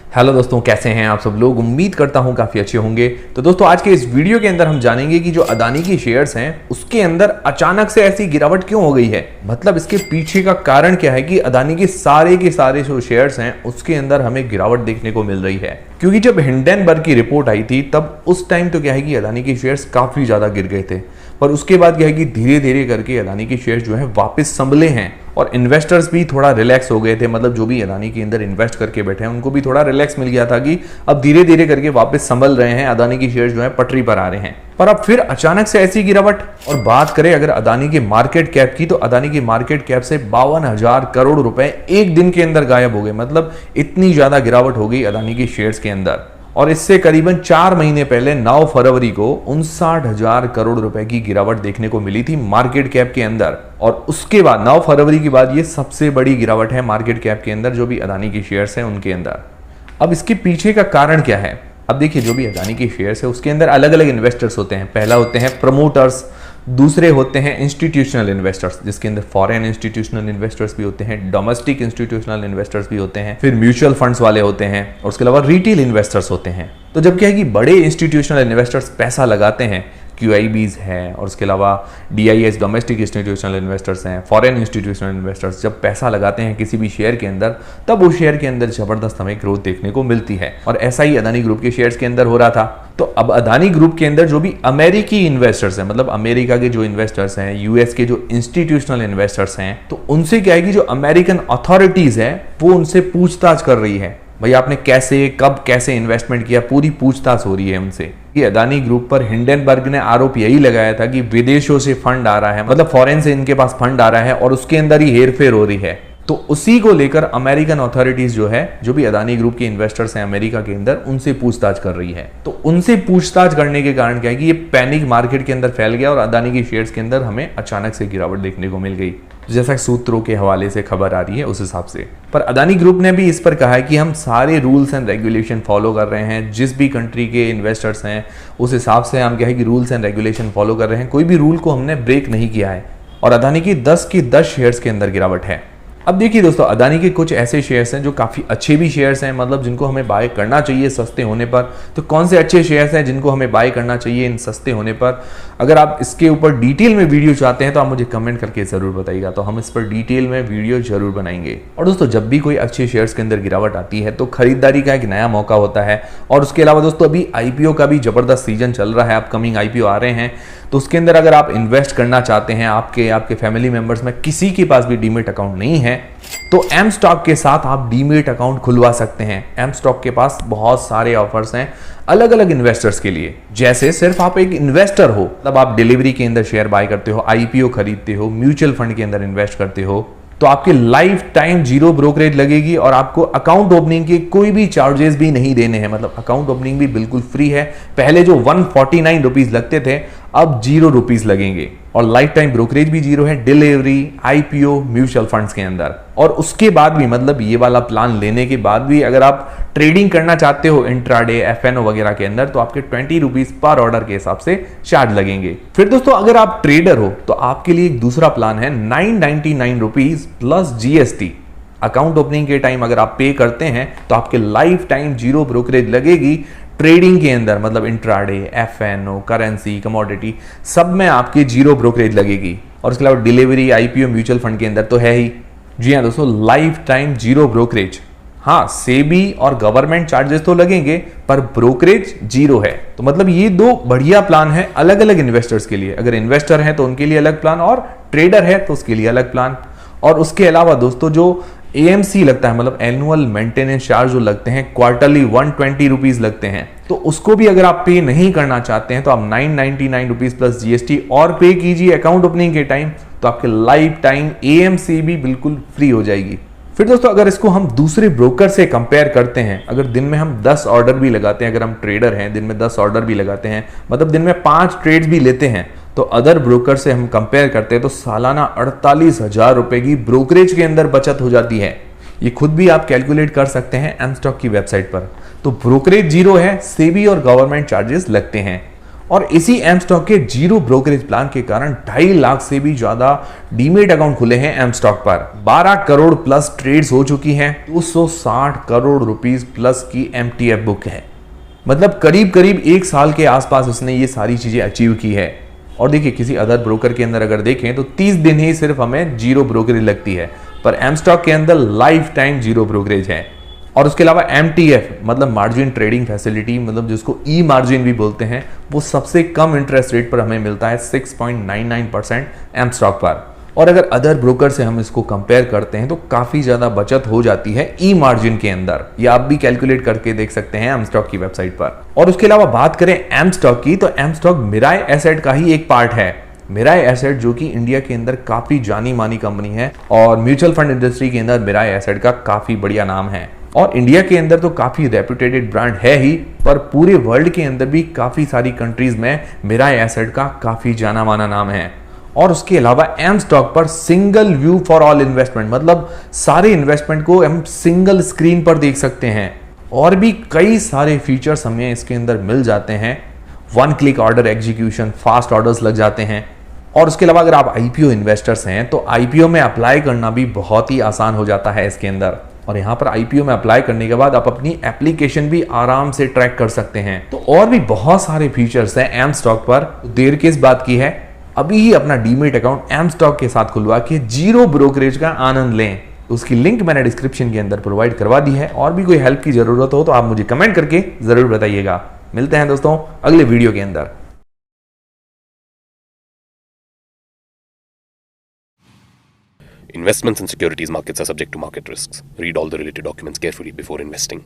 Hello दोस्तों, कैसे हैं आप सब लोग। उम्मीद करता हूं काफी अच्छे होंगे। तो दोस्तों आज के इस वीडियो के अंदर हम जानेंगे कि जो अदानी की शेयर्स हैं उसके अंदर अचानक से ऐसी गिरावट क्यों हो गई है। मतलब इसके पीछे का कारण क्या है कि अदानी के सारे जो शेयर्स हैं उसके अंदर हमें गिरावट देखने को मिल रही है। क्योंकि जब हिंडनबर्ग की रिपोर्ट आई थी तब उस टाइम तो क्या है कि अदानी के शेयर्स काफी ज्यादा गिर गए थे, पर उसके बाद क्या है कि धीरे धीरे करके अदानी के शेयर्स जो है वापस संभले हैं और इन्वेस्टर्स भी थोड़ा रिलैक्स हो गए थे। मतलब जो भी अदानी के अंदर इन्वेस्ट करके बैठे हैं उनको भी थोड़ा रिलैक्स मिल गया था कि अब धीरे धीरे करके वापस संभल रहे हैं, अदानी की शेयर्स जो है पटरी पर आ रहे हैं। पर अब फिर अचानक से ऐसी गिरावट। और बात करें अगर अदानी की मार्केट कैप की, तो अदानी की मार्केट कैप से 52,000 करोड़ रुपए एक दिन के अंदर गायब हो गए। मतलब इतनी ज्यादा गिरावट हो गई अदानी के शेयर्स के अंदर। और इससे करीबन 4 महीने पहले 9 फरवरी को 59,000 करोड़ रुपए की गिरावट देखने को मिली थी मार्केट कैप के अंदर। और उसके बाद 9 फरवरी के बाद ये सबसे बड़ी गिरावट है मार्केट कैप के अंदर, जो भी अदानी की शेयर्स हैं उनके अंदर। अब इसके पीछे का कारण क्या है। अब देखिए, जो भी अदानी की शेयर्स है उसके अंदर अलग अलग इन्वेस्टर्स होते हैं। पहला होते हैं प्रमोटर्स, दूसरे होते हैं इंस्टीट्यूशनल इन्वेस्टर्स, जिसके अंदर फॉरेन इंस्टीट्यूशनल इन्वेस्टर्स भी होते हैं, डोमेस्टिक इंस्टीट्यूशनल इन्वेस्टर्स भी होते हैं, फिर म्यूचुअल फंड्स वाले होते हैं और उसके अलावा रिटेल इन्वेस्टर्स होते हैं। तो जब क्या है कि बड़े इंस्टीट्यूशनल इन्वेस्टर्स पैसा लगाते हैं, QIBs है और उसके अलावा DIS डोमेस्टिक इंस्टीट्यूशनल इन्वेस्टर्स हैं, फॉरेन इंस्टीट्यूशनल इन्वेस्टर्स जब पैसा लगाते हैं किसी भी शेयर के अंदर, तब उस शेयर के अंदर जबरदस्त हमें ग्रोथ देखने को मिलती है। और ऐसा ही अदानी ग्रुप के शेयर्स के अंदर हो रहा था। तो अब अदानी ग्रुप के अंदर जो भी अमेरिकी इन्वेस्टर्स हैं, मतलब अमेरिका के जो इन्वेस्टर्स हैं, US के जो इंस्टीट्यूशनल इन्वेस्टर्स हैं, तो उनसे क्या है कि जो अमेरिकन अथॉरिटीज है वो उनसे पूछताछ कर रही है। भाई आपने कैसे, कब, कैसे इन्वेस्टमेंट किया, पूरी पूछताछ हो रही है उनसे। कि अदानी ग्रुप पर हिंडनबर्ग ने आरोप यही लगाया था कि विदेशों से फंड आ रहा है, मतलब फॉरेन से इनके पास फंड आ रहा है और उसके अंदर ही हेरफेर हो रही है। तो उसी को लेकर अमेरिकन अथॉरिटीज जो है, जो भी अदानी ग्रुप के इन्वेस्टर्स हैं अमेरिका के अंदर, उनसे पूछताछ कर रही है। तो उनसे पूछताछ करने के कारण क्या है कि ये पैनिक मार्केट के अंदर फैल गया और अदानी की शेयर्स के अंदर हमें अचानक से गिरावट देखने को मिल गई, जैसा सूत्रों के हवाले से खबर आ रही है उस हिसाब से। पर अदानी ग्रुप ने भी इस पर कहा है कि हम सारे रूल्स एंड रेगुलेशन फॉलो कर रहे हैं। जिस भी कंट्री के इन्वेस्टर्स हैं उस हिसाब से हम क्या है कि रूल्स एंड रेगुलेशन फॉलो कर रहे हैं, कोई भी रूल को हमने ब्रेक नहीं किया है। और अदानी की 10 की 10 शेयर्स के अंदर गिरावट है। अब देखिए दोस्तों, अदानी के कुछ ऐसे शेयर्स हैं जो काफ़ी अच्छे भी शेयर्स हैं, मतलब जिनको हमें बाय करना चाहिए सस्ते होने पर। तो कौन से अच्छे शेयर्स हैं जिनको हमें बाय करना चाहिए इन सस्ते होने पर। अगर आप इसके ऊपर डिटेल में वीडियो चाहते हैं तो आप मुझे कमेंट करके ज़रूर बताइएगा, तो हम इस पर डिटेल में वीडियो जरूर बनाएंगे। और दोस्तों, जब भी कोई अच्छे शेयर्स के अंदर गिरावट आती है तो खरीदारी का एक नया मौका होता है। और उसके अलावा दोस्तों, अभी IPO का भी जबरदस्त सीजन चल रहा है, अपकमिंग IPO आ रहे हैं। तो उसके अंदर अगर आप इन्वेस्ट करना चाहते हैं, आपके फैमिली मेंबर्स में किसी के पास भी डीमेट अकाउंट नहीं है, तो एम स्टॉक के साथ आप डीमेट अकाउंट खुलवा सकते हैं। एम स्टॉक के पास बहुत सारे ऑफर्स हैं अलग अलग इन्वेस्टर्स के लिए। जैसे सिर्फ आप एक इन्वेस्टर हो, तब आप डिलीवरी के अंदर शेयर बाय करते हो, IPO खरीदते हो, म्यूचुअल फंड के अंदर इन्वेस्ट करते हो, तो आपके लाइफ टाइम 0 ब्रोकरेज लगेगी और आपको अकाउंट ओपनिंग के कोई भी चार्जेस भी नहीं देने हैं। मतलब अकाउंट ओपनिंग भी बिल्कुल फ्री है। पहले जो 149 रुपीज लगते थे, अब 0 रुपीज लगेंगे। और लाइफ टाइम ब्रोकरेज भी 0 है डिलीवरी, IPO, म्यूचुअल फंड्स के अंदर। और उसके बाद भी, मतलब ये वाला प्लान लेने के बाद भी, अगर आप ट्रेडिंग करना चाहते हो इंट्राडे, FNO वगैरह के अंदर, तो आपके 20 रुपीज पर ऑर्डर के हिसाब से चार्ज लगेंगे। फिर दोस्तों, अगर आप ट्रेडर हो तो आपके लिए एक दूसरा प्लान है 999 rupees plus GST। Account opening के टाइम अगर आप पे करते हैं तो आपके लाइफ टाइम 0 ब्रोकरेज लगेगी। ट्रेडिंग के अंदर, मतलब इंट्राडे, FNO, करेंसी, कमोडिटी, सब में आपकी 0 ब्रोकरेज लगेगी। और उसके अलावा डिलीवरी, IPO, म्यूचुअल फंड के अंदर तो है ही। जी हाँ दोस्तों, लाइफ टाइम 0 ब्रोकरेज। हाँ, सेबी और गवर्नमेंट चार्जेस तो लगेंगे, पर ब्रोकरेज 0 है। तो मतलब ये 2 बढ़िया प्लान है अलग अलग इन्वेस्टर्स के लिए। अगर इन्वेस्टर है तो उनके लिए अलग प्लान, और ट्रेडर है तो उसके लिए अलग प्लान। और उसके अलावा दोस्तों, जो AMC लगता है, मतलब एनुअल मेंटेनेंस चार्ज जो लगते हैं, क्वार्टरली 120 रुपीज लगते हैं, तो उसको भी अगर आप पे नहीं करना चाहते हैं तो आप 999 रुपीज प्लस GST और पे कीजिए अकाउंट ओपनिंग के टाइम, तो आपके लाइफ टाइम AMC भी बिल्कुल फ्री हो जाएगी। फिर दोस्तों, अगर इसको हम दूसरे ब्रोकर से कंपेयर करते हैं, अगर दिन में हम 10 ऑर्डर भी लगाते हैं, अगर हम ट्रेडर हैं, दिन में 10 ऑर्डर भी लगाते हैं, मतलब दिन में 5 ट्रेड्स भी लेते हैं, तो अदर ब्रोकर से हम कंपेयर करते हैं तो सालाना 48,000 रुपए की ब्रोकरेज के अंदर बचत हो जाती है। ये खुद भी आप कैलकुलेट कर सकते हैं एम स्टॉक की वेबसाइट पर। तो ब्रोकरेज 0 है, सेबी और गवर्नमेंट चार्जेस लगते हैं। और इसी एम स्टॉक के जीरो ब्रोकरेज प्लान के कारण 2.5 लाख से भी ज्यादा डीमेट अकाउंट खुले हैं एम स्टॉक पर। 12 करोड़ प्लस ट्रेड्स हो चुकी हैं, 260 करोड़ रुपीस प्लस की एमटीएफ बुक है। मतलब करीब करीब 1 साल के आसपास उसने ये सारी चीजें अचीव की है। और देखिए किसी अदर ब्रोकर के अंदर अगर देखें तो 30 दिन ही सिर्फ हमें जीरो ब्रोकरेज लगती है, पर एम स्टॉक के अंदर लाइफ टाइम जीरो ब्रोकरेज है। और उसके अलावा एमटीएफ मतलब मार्जिन ट्रेडिंग फैसिलिटी, मतलब जिसको ई मार्जिन भी बोलते हैं, वो सबसे कम इंटरेस्ट रेट पर हमें मिलता है 6.99% एम स्टॉक पर। और अगर अदर ब्रोकर से हम इसको कंपेयर करते हैं तो काफी ज्यादा बचत हो जाती है ई मार्जिन के अंदर। ये आप भी कैलकुलेट करके देख सकते हैं एम स्टॉक की वेबसाइट पर। और उसके अलावा बात करें एम स्टॉक की, तो एम स्टॉक मिराई एसेट का ही एक पार्ट है। मिराई एसेट जो कि इंडिया के अंदर काफी जानी मानी कंपनी है और म्यूचुअल फंड इंडस्ट्री के अंदर मिराई एसेट का काफी बढ़िया नाम है। और इंडिया के अंदर तो काफी रेप्यूटेड ब्रांड है ही, पर पूरे वर्ल्ड के अंदर भी काफी सारी कंट्रीज में मिराई एसेट का काफी जाना माना नाम है। और उसके अलावा एम स्टॉक पर single view for all investment, मतलब सारे इन्वेस्टमेंट को हम सिंगल स्क्रीन पर देख सकते हैं। और भी कई सारे फीचर्स हमें इसके अंदर मिल जाते हैं। 1 click order execution, fast orders लग जाते हैं। और उसके अलावा अगर आप आईपीओ इन्वेस्टर्स हैं तो आईपीओ में अप्लाई करना भी बहुत ही आसान हो जाता है इसके अंदर। और यहाँ पर आईपीओ में अप्लाई करने के बाद आप अपनी एप्लीकेशन भी आराम से ट्रैक कर सकते हैं। तो और भी बहुत सारे फीचर्स हैं एम स्टॉक पर। देर किस बात की है, अभी ही अपना डीमेट अकाउंट एम स्टॉक के साथ खुलवा के जीरो ब्रोकरेज का आनंद लें। उसकी लिंक मैंने डिस्क्रिप्शन के अंदर प्रोवाइड करवा दी है। और भी कोई हेल्प की जरूरत हो तो आप मुझे कमेंट करके जरूर बताइएगा। मिलते हैं दोस्तों अगले वीडियो के अंदर। Investments in securities markets are subject to market risks. Read all the related documents carefully before investing.